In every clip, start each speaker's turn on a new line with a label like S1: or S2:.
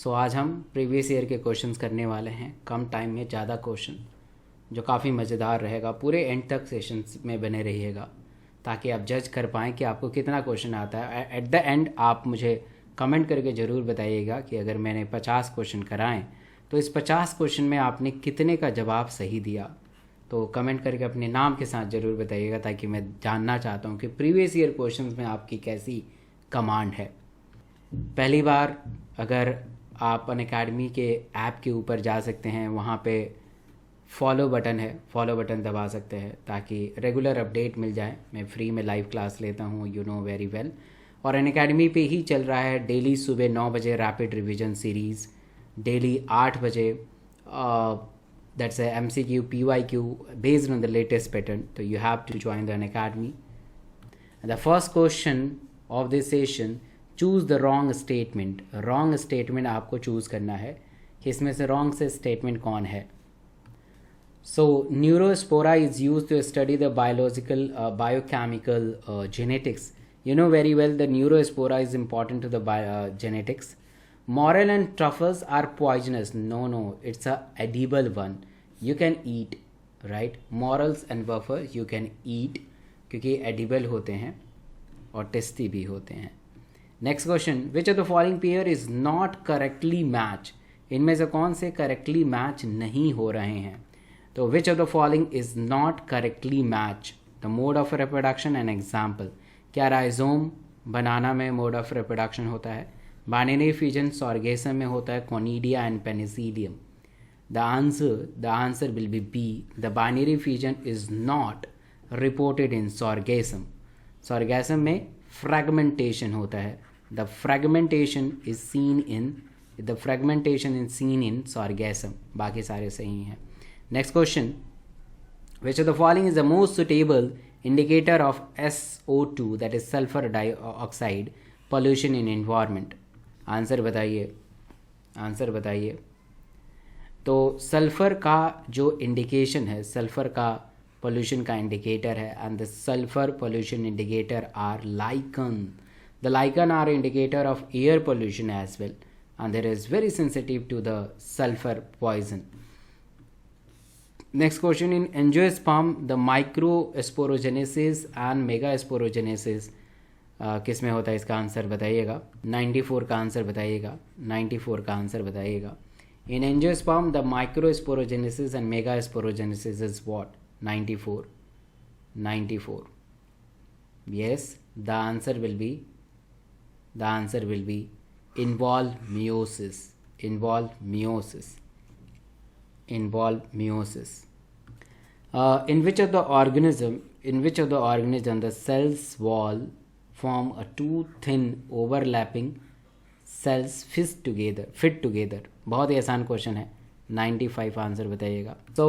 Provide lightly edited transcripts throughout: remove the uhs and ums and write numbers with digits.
S1: सो आज हम previous year के क्वेश्चंस करने वाले हैं, कम टाइम में ज़्यादा क्वेश्चन, जो काफ़ी मज़ेदार रहेगा। पूरे एंड तक सेशंस में बने रहिएगा ताकि आप जज कर पाएँ कि आपको कितना क्वेश्चन आता है। एट द एंड आप मुझे कमेंट करके ज़रूर बताइएगा कि अगर मैंने 50 क्वेश्चन कराएँ तो इस 50 क्वेश्चन में आपने कितने का जवाब सही दिया। तो कमेंट करके अपने नाम के साथ ज़रूर बताइएगा ताकि मैं जानना चाहता हूँ कि प्रीवियस ईयर क्वेश्चंस में आपकी कैसी कमांड है। पहली बार अगर आप अनअकैडमी के ऐप के ऊपर जा सकते हैं, वहाँ पे फॉलो बटन है, फॉलो बटन दबा सकते हैं ताकि रेगुलर अपडेट मिल जाए। मैं फ्री में लाइव क्लास लेता हूँ, यू नो वेरी वेल। और अनअकैडमी पे ही चल रहा है डेली सुबह 9 बजे रैपिड रिवीजन सीरीज़, डेली 8 बजे that's a MCQ PYQ based on the latest pattern. So you have to join the Unacademy. And the first question of this session, choose the wrong statement. Wrong statement आपको choose करना है कि इसमें से wrong से statement कौन है। So neurospora is used to study the biological, biochemical genetics. You know very well the neurospora is important to the genetics. Morel and truffles are poisonous. No, it's a edible one. You can eat, right? Morels and truffles you can eat क्योंकि edible होते हैं और tasty भी होते हैं। Next question, which of the following pair is not correctly match? इनमें से कौन से correctly match नहीं हो रहे हैं? तो which of the following is not correctly match? The mode of reproduction and example. क्या राइजोम बनाना में mode of reproduction होता है? बाइनरी फिजन सॉर्गेसम में होता है conidia and penicillium. The answer will be B. The binary fission is not reported in sargassum. Sargassum में fragmentation होता है। The fragmentation is seen in sargassum. बाकी सारे सही हैं। Next question, which of the following is the most suitable indicator of SO2 that is sulphur dioxide pollution in environment? Answer बताइए। तो sulphur का जो इंडिकेशन है, सल्फ़र का पोल्यूशन का इंडिकेटर है, and the sulphur pollution indicator are lichen. The lichen are indicator of air pollution as well, and there is very sensitive to the sulphur poison. Next question, in angiosperm the microsporogenesis and megasporogenesis किस में होता है? इसका answer बताइएगा। 94 का answer बताइएगा। इन angiosperm the microsporogenesis and megasporogenesis is what? 94। Yes, the answer will B involve meiosis. In which of the organism the cell's wall form a two thin overlapping cells fit together? बहुत ही आसान question है। 95 answer बताइएगा। So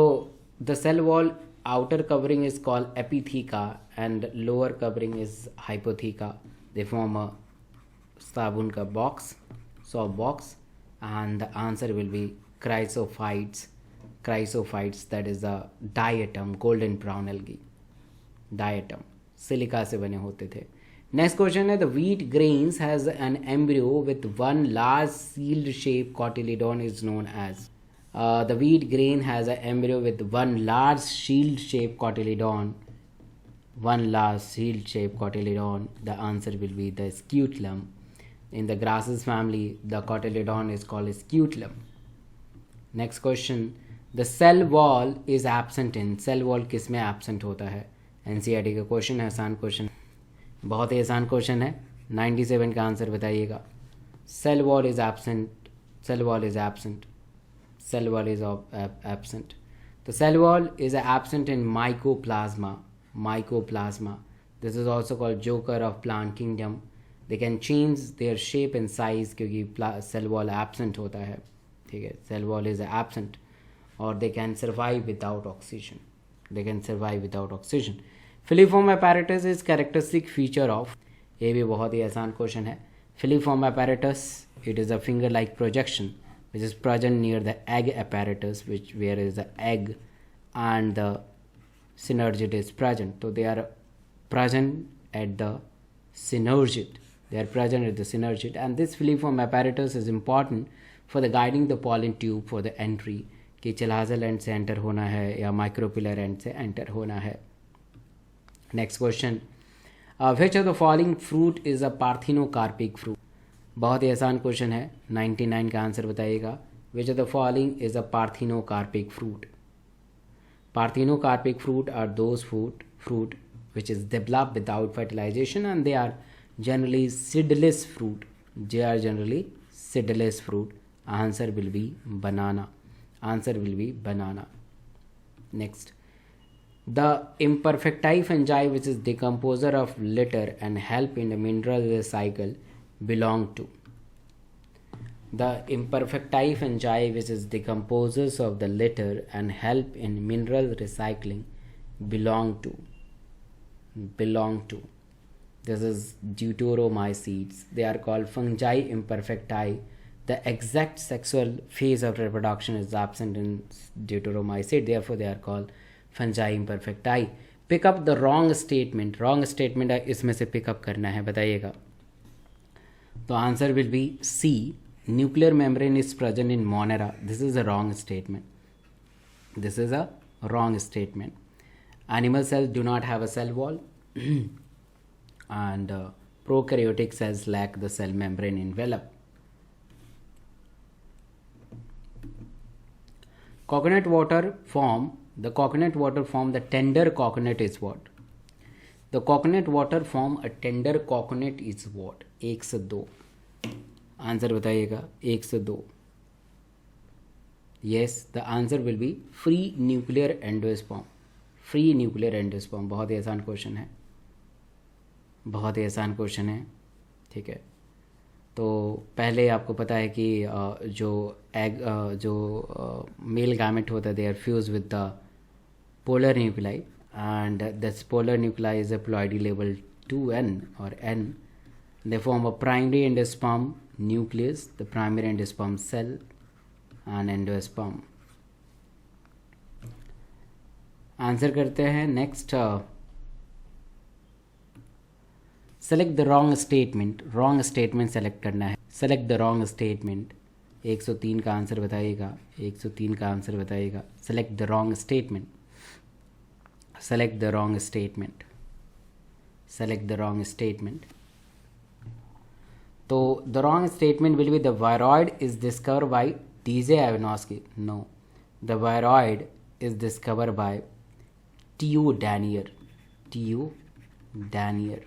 S1: the cell wall outer covering is called epitheca and lower covering is hypotheca. They form a साबुन का box, soft box, and the answer will be chrysophytes. That is the diatom, golden brown algae. Diatom silica से बने होते थे। Next question है, the wheat grains has an embryo with one large sealed shape cotyledon is known as. The wheat grain has a embryo with one large shield shape cotyledon. The answer will be the scutellum. In the grasses family, the cotyledon is called scutellum. Next question, the cell wall is absent in. Cell wall किस में absent होता है? NCERT का question है, आसान question, बहुत ही आसान क्वेश्चन है। 97 का आंसर बताइएगा। Cell wall is absent. The cell wall is absent in mycoplasma. This is also called joker of plant kingdom. They can change their shape and size क्योंकि cell wall absent होता है, ठीक है। Cell wall is absent, or they can survive without oxygen. Filiform apparatus is characteristic feature of. ये भी बहुत ही आसान क्वेश्चन है। Filiform apparatus, it is a finger-like projection which is present near the egg apparatus, where is the egg and the synergid is present. So they are present at the synergid. And this filiform apparatus is important for the guiding the pollen tube for the entry, कि चिलाजल and से enter होना है या micropylar and से enter होना है। Next question, which of the following fruit is a parthenocarpic fruit. बहुत ही आसान क्वेश्चन है, 99 का आंसर बताइएगा। विच of the following is a parthenocarpic fruit. Parthenocarpic fruit are those fruit which is developed without fertilization and they are generally seedless fruit. They are generally seedless fruit. Answer will be banana. Answer will be banana. Next, the imperfecti fungi which is decomposer of litter and help in the mineral recycle belong to. The imperfecti fungi which is decomposers of the litter and help in mineral recycling belong to. This is deuteromycetes. They are called fungi imperfecti. The exact sexual phase of reproduction is absent in deuteromycete, therefore they are called fungi imperfecti. Pick up the wrong statement. Wrong statement है, इसमें से pick up करना है, बताइएगा। तो answer will be C. Nuclear membrane is present in Monera. This is a wrong statement. Animal cells do not have a cell wall and prokaryotic cells lack the cell membrane envelope. Coconut water form the tender coconut is what? The coconut water form a tender coconut is what? 1 से 2 answer बताइएगा। 1 से 2। Yes, the answer will B free nuclear endosperm. Free nuclear endosperm. बहुत ही आसान question है, ठीक है। तो पहले आपको पता है कि जो मेल गैमेट होता है they are fuse with the polar nuclei and this polar nuclei is a ploidy label 2n or n. They form a primary endosperm nucleus, the primary endosperm cell and endosperm. Answer करते हैं। Next, select the wrong statement. Wrong statement select करना है। Select the wrong statement. 103 का answer बताइएगा। 103 का answer बताइएगा। Select the wrong statement. Select the wrong statement. Select the wrong statement. तो the wrong statement will be the viroid is discover by DJ Ivanovsky. No, the viroid is discover by TO Diener. TO Diener.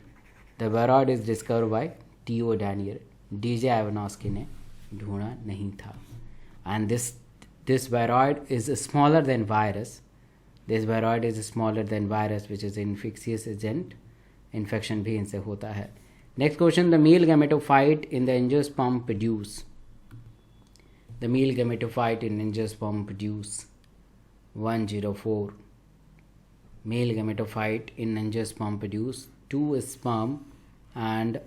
S1: The viroid is discover by TO Diener. DJ Ivanovsky ने ढूंढा नहीं था। And this viroid is smaller than virus. This viroid is smaller than virus which is infectious agent. Infection भी इनसे होता है। Next question, the male gametophyte in the angiosperm produce. The male gametophyte in angiosperm produce 104. Male gametophyte in angiosperm produce 2 sperm and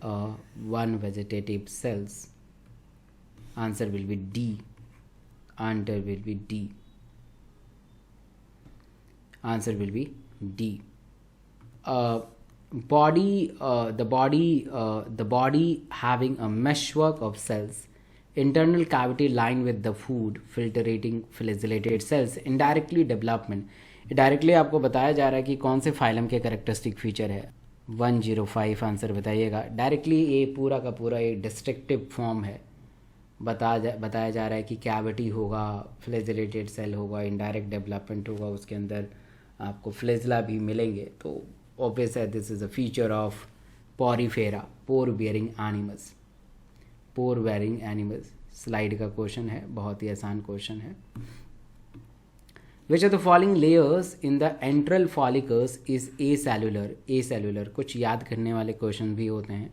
S1: 1 vegetative cells. Answer will be D. Answer will be D. Answer will be D. The body having a meshwork of cells, internal cavity lined with the food filterating flagellated cells, indirectly development. Directly आपको बताया जा रहा है कि कौन से phylum के characteristic feature है। 105 बताइएगा। डायरेक्टली ये पूरा का पूरा ये डिस्ट्रक्टिव फॉर्म है। बताया जा रहा है कि कैविटी होगा, फ्लैजेलेटेड सेल होगा, इनडायरेक्ट डेवलपमेंट होगा, उसके अंदर आपको फ्लैजला भी मिलेंगे। तो ऑब्वियस है this is a feature of Porifera, pore bearing animals. Pore bearing animals. Slide का क्वेश्चन है, बहुत ही आसान क्वेश्चन है। Which are the following layers in the antral follicles is acellular. Acellular. कुछ याद करने वाले क्वेश्चन भी होते हैं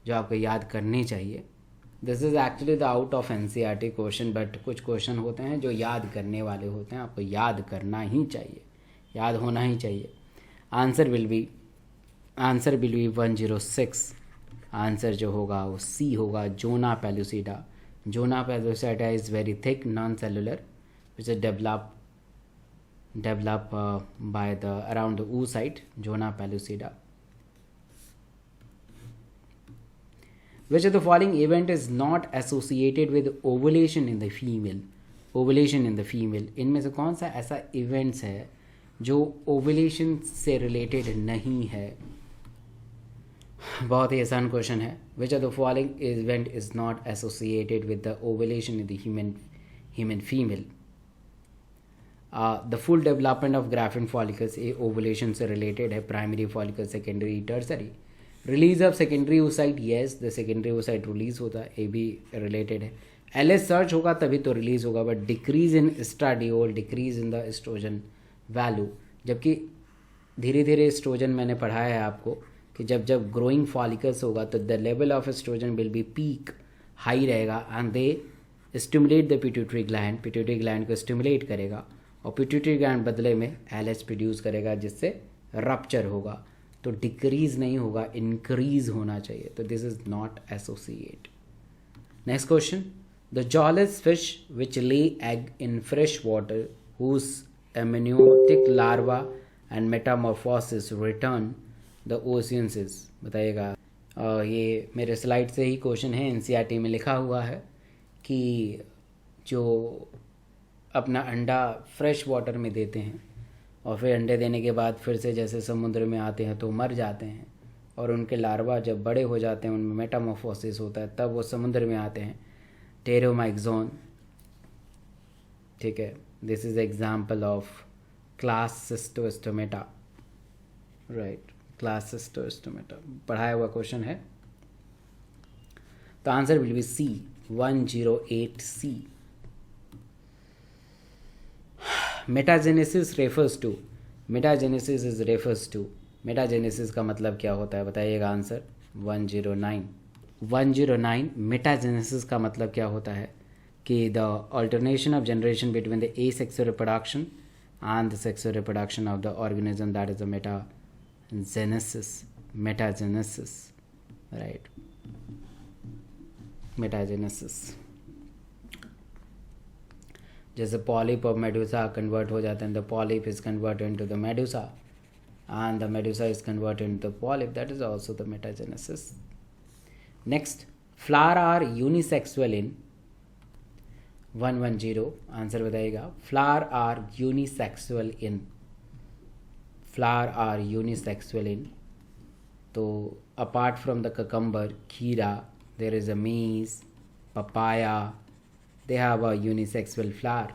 S1: जो आपको याद करने चाहिए। This is actually the out of NCERT question, but कुछ क्वेश्चन होते हैं जो याद करने वाले होते हैं, आपको याद करना ही चाहिए, याद होना ही चाहिए। Answer will B 106। आंसर जो होगा वो सी होगा, zona pellucida. Zona pellucida is very thick non cellular which is develop by the around the oocyte, Zona pellucida. Which of the following event is not associated with ovulation in the female, ovulation in the female, इनमें से कौन सा ऐसा events है जो ovulation से related नहीं है? बहुत ही आसान क्वेश्चन है. विच of the following event is not associated with the ovulation in the human female? The full development of graphene follicles, ये ओवुलेशन से रिलेटेड है. Primary follicle, secondary, tertiary. Release of secondary oocyte, yes the secondary oocyte release होता है, ये भी related है. LS search होगा तभी तो रिलीज होगा. But decrease in estradiol, decrease in the estrogen value, जबकि धीरे धीरे एस्ट्रोजन मैंने पढ़ाया है आपको कि जब जब ग्रोइंग फॉलिकल्स होगा तो the level of estrogen will be peak, high रहेगा, and they stimulate the pituitary gland, pituitary gland को स्टिमुलेट करेगा और पिट्यूटरी ग्लैंड बदले में एलएच प्रोड्यूस करेगा जिससे रप्चर होगा. तो डिक्रीज नहीं होगा, इंक्रीज होना चाहिए. तो this is not associate. Next question. The jawless fish which lay egg in fresh water whose amniotic larva and metamorphosis return the oceans is, बताइएगा. ये मेरे स्लाइड से ही क्वेश्चन है, एनसीईआरटी में लिखा हुआ है कि जो अपना अंडा फ्रेश वाटर में देते हैं और फिर अंडे देने के बाद फिर से जैसे समुद्र में आते हैं तो मर जाते हैं, और उनके लार्वा जब बड़े हो जाते हैं उनमें मेटामॉर्फोसिस होता है, तब वो समुद्र में आते हैं. टेरोमाइक्सोन, ठीक है. This is example of class cystostomata, right, class cystostomata पढ़ाया हुआ क्वेश्चन है. तो answer will be C, 108C. Metagenesis refers to, metagenesis is refers to, metagenesis का मतलब क्या होता है बताइएगा. आंसर 109. मेटाजेनेसिस का मतलब क्या होता है कि the alternation of generation between the asexual reproduction and the sexual reproduction of the organism, that is the metagenesis. Metagenesis, right, metagenesis. जैसे पॉलिप ऑफ मेडुसा कन्वर्ट हो जाते हैं, the polyp is converted into the medusa and the medusa is converted into the polyp, that is also the metagenesis. Next. Flower are unisexual in, 110. Answer बताइएगा. Flower are unisexual in, flower are unisexual इन. तो apart from the cucumber, खीरा, there is a maize, papaya, they have a unisexual flower.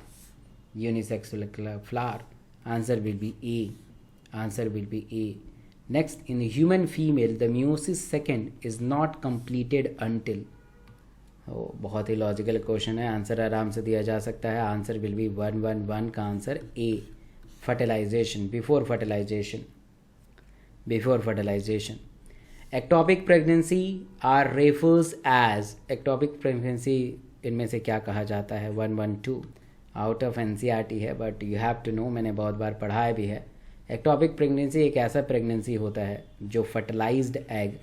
S1: Unisexual flower. Answer will be A. Answer will be A. Next, in the human female, the meiosis second is not completed until. बहुत ही logical question है, answer आराम से दिया जा सकता है. Answer will be 111 का answer A. Fertilisation, before fertilisation, before fertilisation. Ectopic pregnancy are refers as, ectopic pregnancy इनमें से क्या कहा जाता है? 112 आउट ऑफ एनसीईआरटी है, but you have to know, मैंने बहुत बार पढ़ाया भी है. एक्टोपिक प्रेगनेंसी एक ऐसा प्रेगनेंसी होता है जो फर्टिलाइज्ड एग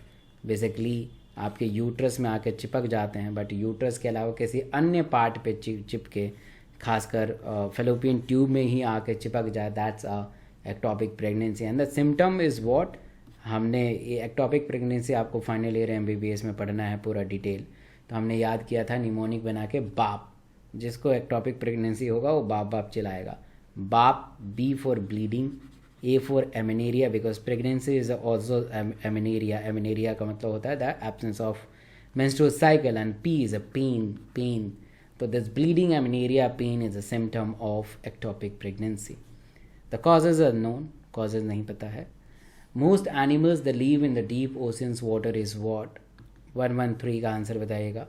S1: बेसिकली आपके यूट्रस में आके चिपक जाते हैं, बट यूट्रस के अलावा किसी अन्य पार्ट पे चिपके, खासकर फेलोपियन ट्यूब में ही आके चिपक जाए, that's a ectopic pregnancy. And the symptom is what, हमने ये एक्टोपिक प्रेगनेंसी आपको फाइनल ईयर MBBS में पढ़ना है पूरा डिटेल. तो हमने याद किया था निमोनिक बना के बाप, जिसको एक्टोपिक प्रेगनेंसी होगा वो बाप बाप चिल्लाएगा. बाप, B for bleeding, A for amenorrhoea, because pregnancy is also amenorrhoea. Amenorrhoea का मतलब होता है the absence of menstrual cycle, and P is a pain. So this bleeding amenorrhea pain is a symptom of ectopic pregnancy. The causes are known, causes नहीं पता है. Most animals that live in the deep oceans water is what? 113 का answer बताइएगा.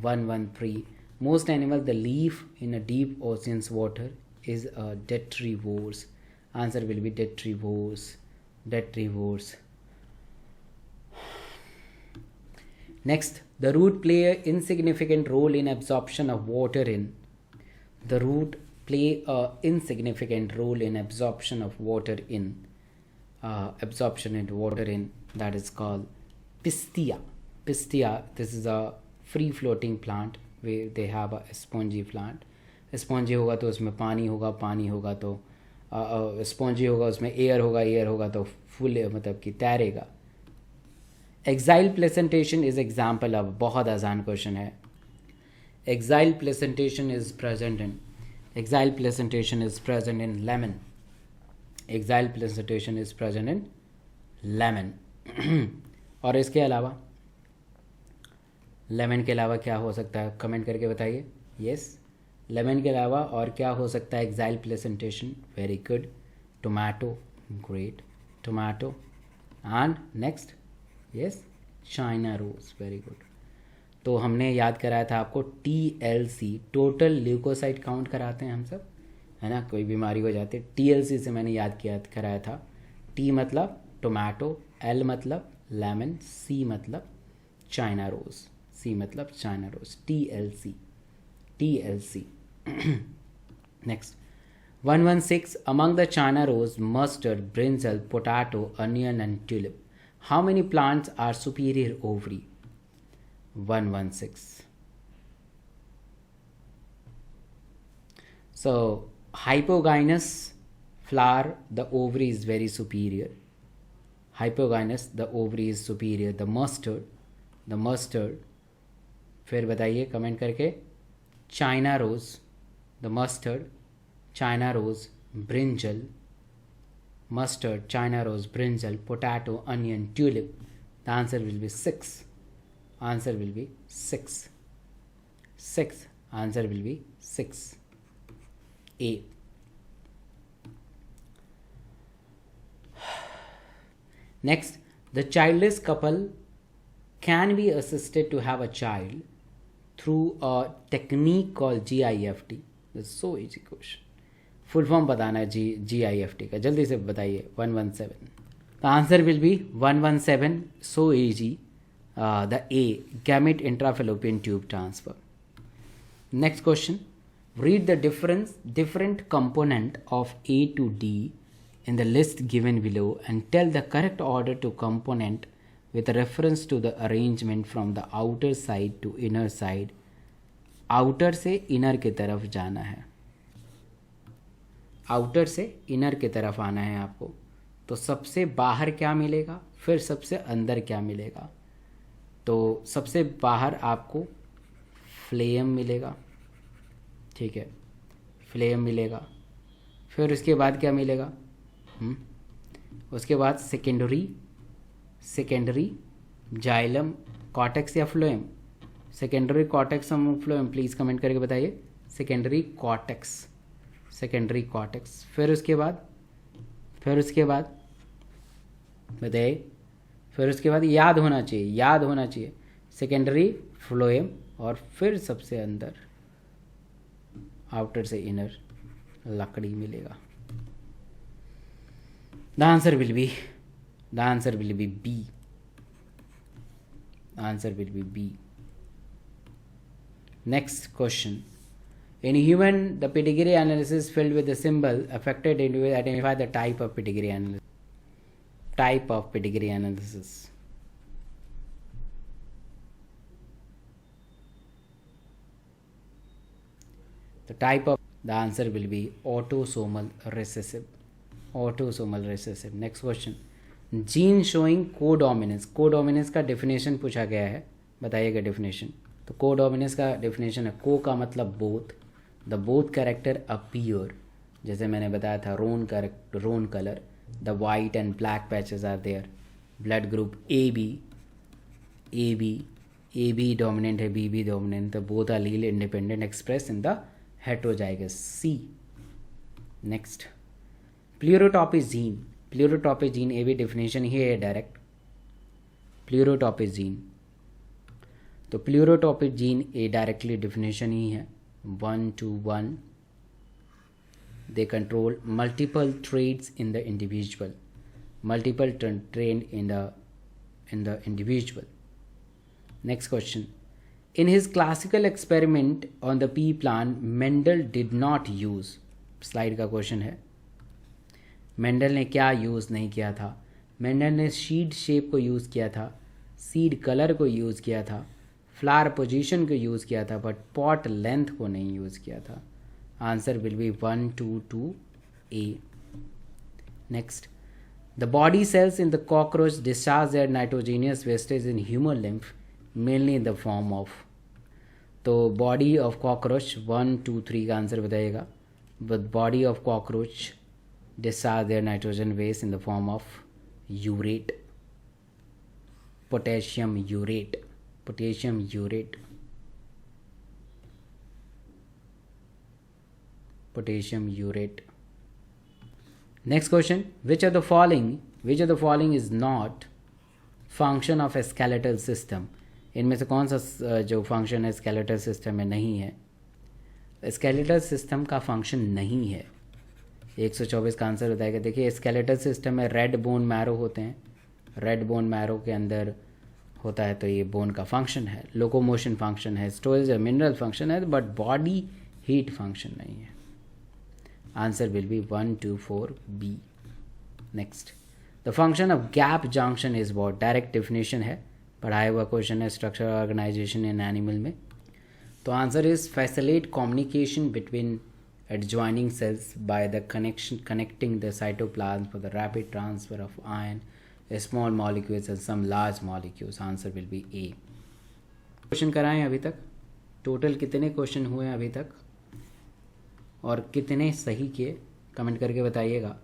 S1: 113. Most animals that live in a deep oceans water is detrivores. Answer will be detrivores. Detrivores. Next, the root play an insignificant role in absorption of water in. The root play a insignificant role in absorption of water in. Absorption into water in, that is called pistia. Pistia, this is a free floating plant where they have a spongy plant. Spongy होगा तो उसमें पानी होगा, पानी होगा तो spongy होगा, उसमें एयर होगा, एयर होगा तो फुल मतलब कि तैरेगा. Axile placentation is example of, बहुत आसान क्वेश्चन है। Axile placentation is present in, axile placentation is present in lemon, axile placentation is present in lemon. और इसके अलावा, लेमन के अलावा क्या हो सकता है, कमेंट करके बताइए। यस, लेमन के अलावा और क्या हो सकता है axile placentation? Very good, tomato, great, tomato. And next, yes, China rose, very good. तो हमने याद कराया था आपको TLC, टोटल ल्यूकोसाइट काउंट कराते हैं हम सब, है ना, कोई बीमारी हो जाती है। TLC से मैंने याद किया कराया था। T मतलब टोमेटो, L मतलब लेमन, C मतलब चाइना रोज, C मतलब China rose, TLC, TLC। Next, 116, among the China rose, mustard, brinjal, potato, onion and tulip, how many plants are superior ovary? 116. So hypogynous flower, the ovary is very superior. Hypogynous, the ovary is superior. The mustard, फिर बताइए comment करके। China rose, the mustard, China rose, brinjal, mustard, China rose, brinjal, potato, onion, tulip. The answer will be 6. Answer will be 6. 6. Answer will be 6. A. Next, the childless couple can be assisted to have a child through a technique called GIFT. That's so easy question. Full form बताना है GIFT का, जल्दी से बताइए। 117। The answer will B 117, so easy. The A, gamete intrafallopian tube transfer. Next question, read the different component of A to D in the list given below and tell the correct order to component with reference to the arrangement from the outer side to inner side. Outer से inner की तरफ जाना है, outer से inner की तरफ आना है आपको। तो सबसे बाहर क्या मिलेगा, फिर सबसे अंदर क्या मिलेगा? तो सबसे बाहर आपको फ्लेम मिलेगा, ठीक है, फ्लेम मिलेगा। फिर उसके बाद क्या मिलेगा? उसके बाद सेकेंडरी जाइलम, कॉर्टेक्स या phloem? Secondary cortex, phloem, please comment करके बताइए। Secondary cortex, secondary cortex. फिर उसके बाद बताइए। फिर उसके बाद याद होना चाहिए सेकेंडरी फ्लोएम, और फिर सबसे अंदर आउटर से इनर लकड़ी मिलेगा। The answer will be B. Answer will be B. Next question, in human, the pedigree analysis filled with the symbol affected individual, identify the type of pedigree analysis. Type of pedigree analysis. The answer will be autosomal recessive. Autosomal recessive. Next question, gene showing codominance. codominance का definition पूछा गया है, बताइएगा definition। तो codominance का definition है, को का मतलब both, the both character appear, जैसे मैंने बताया था, roan colour, the white and black patches are there, blood group AB dominant है, BB dominant, the both allele independent express in the heterozygous C। Next, pleiotropic gene, ये भी definition ही है direct, pleiotropic gene. तो pleiotropic gene a directly definition ही है, 1:1. They control multiple traits in the individual. Multiple traits in the individual. Next question. In his classical experiment on the pea plant, Mendel did not use. Slide का question है, Mendel ने क्या use नहीं किया था? Mendel ने seed shape को use किया था, सीड कलर को यूज़ किया था, फ्लावर पोजीशन को यूज़ किया था, बट पॉट लेंथ को नहीं यूज़ किया था। Answer will B 122A। Next, The body cells in the cockroach discharge their nitrogenous wastage in human lymph, mainly in the form of. तो बॉडी ऑफ कॉकरोच 1 2 3 का answer बताइएगा. But body of cockroach discharge their nitrogen waste in the form of urate, potassium urate, potassium urate, potassium urate. Next question, which of the following is not function of a skeletal system? इनमें से कौन सा जो function है skeletal system में नहीं है? Skeletal system का फंक्शन नहीं है. 124 का आंसर बताएगा. देखिए स्केलेटल सिस्टम में रेड बोन मैरो होते हैं. रेड बोन मैरो के अंदर होता है, तो ये बोन का फंक्शन है. लोकोमोशन फंक्शन है, स्टोरेज मिनरल फंक्शन है, बट बॉडी हीट फंक्शन नहीं है. Answer will be 1 2 4 B. Next, the function of gap junction is what? Direct definition है, पढ़ाया हुआ क्वेश्चन है स्ट्रक्चर ऑर्गेनाइजेशन इन एनिमल में. तो answer is facilitate communication between adjoining cells by the connecting the cytoplasm for the rapid transfer of iron, small molecules and some large molecules. Answer will be A. Question कराएं अभी तक. Total कितने question हुए अभी तक और कितने सही किए? कमेंट करके बताइएगा.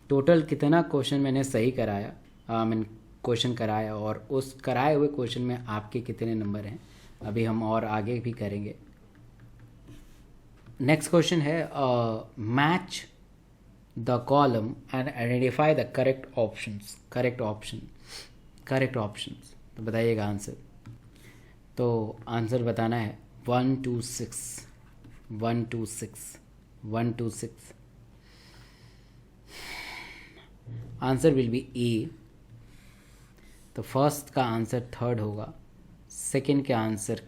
S1: टोटल कितना क्वेश्चन मैंने सही कराया, मैंने क्वेश्चन कराया, और उस कराए हुए क्वेश्चन में आपके कितने नंबर हैं. अभी हम और आगे भी करेंगे. नेक्स्ट क्वेश्चन है match the column and identify the correct options. तो बताइएगा आंसर. तो आंसर बताना है 1 2 6 1 2 6 1 2 6. आंसर विल बी ए. तो फर्स्ट का आंसर थर्ड होगा. सेकेंड का answer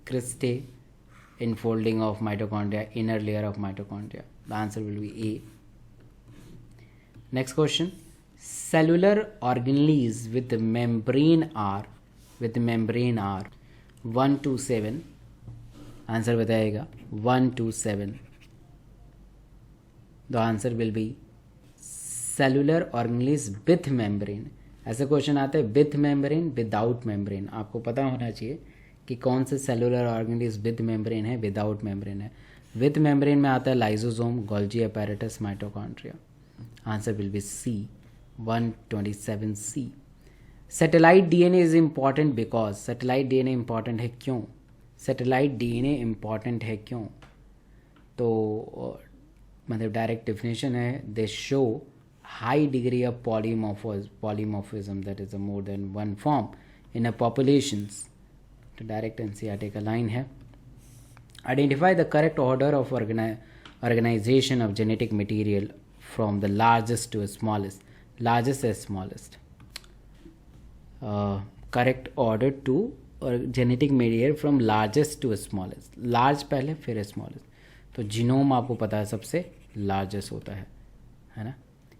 S1: cristae enfolding of mitochondria, inner layer of mitochondria. The answer will be A. Next question, cellular organelles with the membrane are 1 2 7. Answer बताइएगा 1 2 7. The answer will be cellular organelles with membrane. ऐसे question आते हैं with membrane, without membrane. आपको पता होना चाहिए कि कौन से सेलुलर ऑर्गेनेल्स विद मेम्ब्रेन है, विदाउट मेम्ब्रेन है. विद मेम्ब्रेन में आता है lysosome, Golgi apparatus, mitochondria. Answer will be C 127 C. Satellite DNA is important because. Satellite DNA important है क्यों? सैटेलाइट डीएनए इम्पॉर्टेंट है क्यों? तो मतलब डायरेक्ट डेफिनेशन है, they show high degree of polymorphism, that is more than one form in a populations. तो direct NCERT का line है. Identify the correct order of organisation of genetic material from the largest to smallest. Largest as smallest. Correct order to genetic material from largest to smallest. Large पहले फिर smallest. तो genome आपको पता है सबसे largest होता है ना.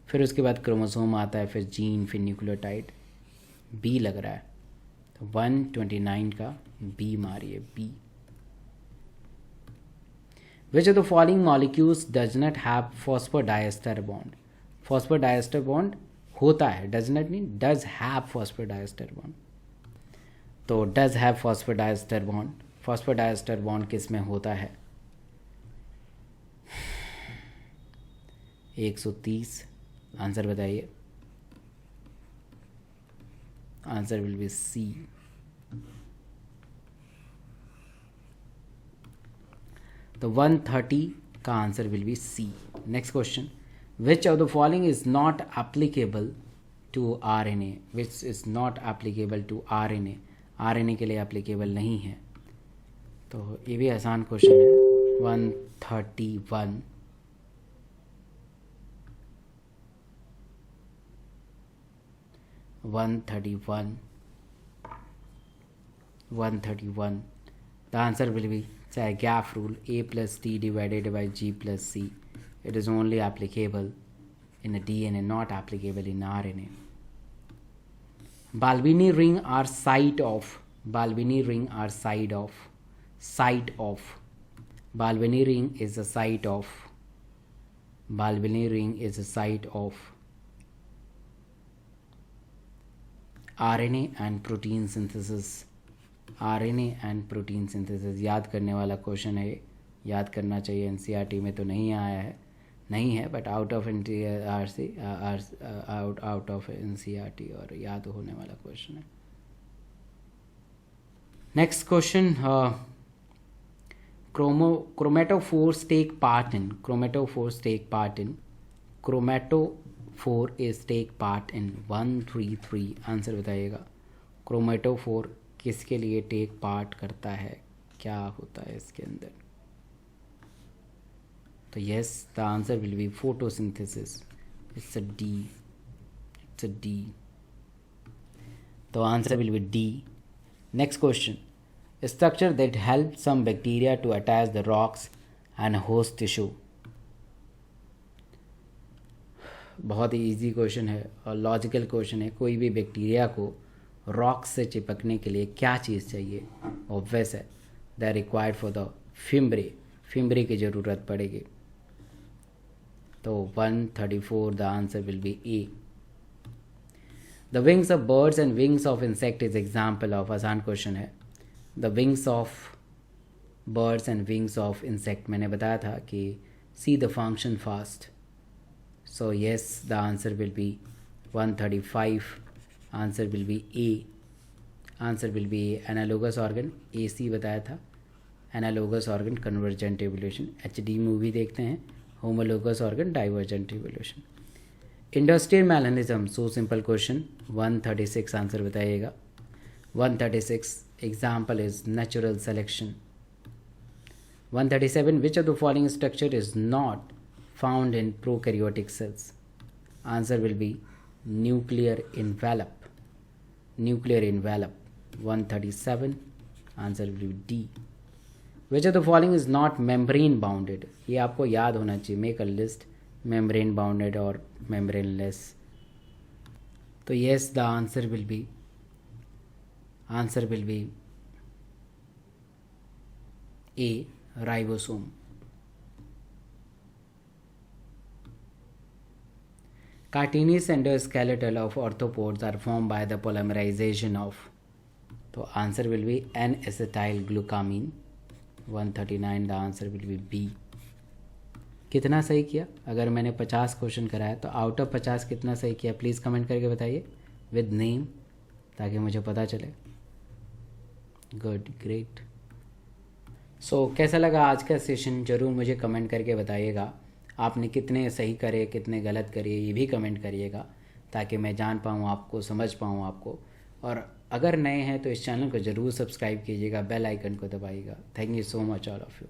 S1: फिर उसके बाद क्रोमोसोम आता है, फिर जीन, फिर न्यूक्लियोटाइड. बी लग रहा है. 129 का बी मारिए, B. Which of the following molecules does not have phosphodiester bond? phosphodiester bond होता है, does not mean does have phosphodiester bond. तो does have phosphodiester bond. phosphodiester bond किस में होता है? 130. आंसर बताइए. Answer will be C. तो 130 का answer will be C. Next question, which of the following is not applicable to RNA? Which is not applicable to RNA. आरएनए के लिए एप्लीकेबल नहीं है. तो ये भी आसान क्वेश्चन है. 131. 131. The answer will be gap rule, A plus T divided by G plus C. It is only applicable in a DNA, not applicable in RNA. Balbini ring are site of. Balbini ring are site of. Site of. Balbini ring is a site of. Balbini ring is a site of. RNA and protein synthesis, RNA and protein synthesis याद करने वाला question है, याद करना चाहिए। NCERT में तो नहीं आया है, नहीं है, but out of out of NCERT और याद होने वाला क्वेश्चन है। Next question, chromatophores take part in, chromatophores take part in, chromatophore is take part in 133, answer बताइएगा। क्रोमेटोफोर किसके लिए टेक पार्ट करता है, क्या होता है इसके अंदर? तो yes, the answer will be photosynthesis. It's a D, it's a D. तो answer will be D. Next question, structure that help some bacteria to attach the rocks and host tissue। बहुत ही इजी क्वेश्चन है और logical question है। कोई भी bacteria को rocks से चिपकने के लिए क्या चीज़ चाहिए? ऑब्वियस है, the required for the fimbriae, fimbriae की ज़रूरत पड़ेगी। तो 134 the answer will be A. The wings of birds and wings of insect is example of, आसान क्वेश्चन है। The wings of birds and wings of insect, मैंने बताया था कि see the function fast. So yes, the answer will be 135, answer will be A, answer will be A. Analogous organ A C बताया था, analogous organ convergent evolution. HD movie देखते हैं, homologous organ divergent evolution. Industrial mechanism, so simple question. 136 answer बताइएगा। 136 example is natural selection। 137 which of the following structure is not found in prokaryotic cells? Answer will be nuclear envelope, nuclear envelope। 137 answer will be D। which of the following is not membrane bounded? ये आपको याद होना चाहिए। make a list membrane bounded or membraneless। तो yes, the answer will be A, ribosome। Cartilaginous endoskeletal of arthropods are formed by the polymerization of, तो answer will B N-acetyl glucamine। 139 the answer will B B। कितना सही किया? अगर मैंने 50 question कराया तो out of 50 कितना सही किया? प्लीज़ कमेंट करके बताइए विद नेम, ताकि मुझे पता चले। Good, great. सो कैसा लगा आज का सेशन? ज़रूर मुझे कमेंट करके बताइएगा। आपने कितने सही करे, कितने गलत करे, ये भी कमेंट करिएगा, ताकि मैं जान पाऊँ आपको, समझ पाऊँ आपको। और अगर नए हैं तो इस चैनल को ज़रूर सब्सक्राइब कीजिएगा, बेल आइकन को दबाइएगा। Thank you so much all of you.